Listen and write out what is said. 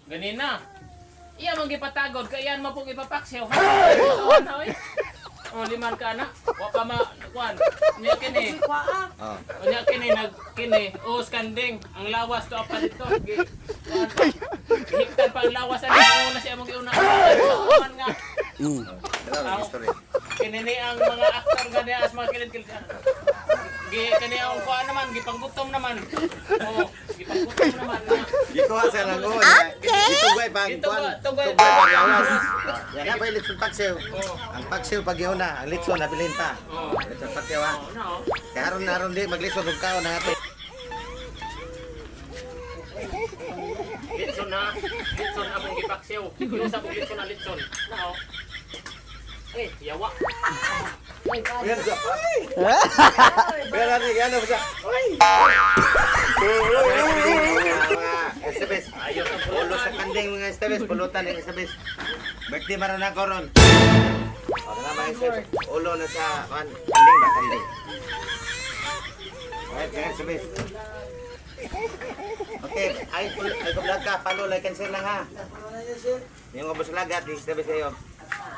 Ganina. Iya mong gipatagod kaya yan mo pong ipapaksyaw. Tawan na oy. Oh, liman ka na. Wa pa ma kuan. Nya kini. Oh. Nya kini kini skanding. Ang lawas to apa dito. Hiktan pa ang lawas ani una siya mong giuna. Kuan nga. Dala ang history. Kini ni ang mga aktor gani as mga kilid-kilid. Kani ang kuan naman gipanggutom naman. Oh, gipanggutom naman. Gikuha sa lango. Itugay pang kuan. Tugay Pang lawas. Yan na ba litson pagsew. Ang pagsew pag na, ang litson nabilin pa. Litson pagsew ha. Kaya haron di maglitson ug kaon na ato. Litson among gipaksew. Yung sa litson na litson. Nao. Yawa. Yan sa. Pero ano ba siya? SBS. Ayos ang Ulo sa kanding mga SBS, pulutan ng SBS. Birthday maran na koron. Ano na ba SBS? Ulo na sa kanding ba kanding? Right, kaya SBS. Okay, ay ko vlog ka, follow, like and share lang ha. Yung ubos lagat, SBS kayo.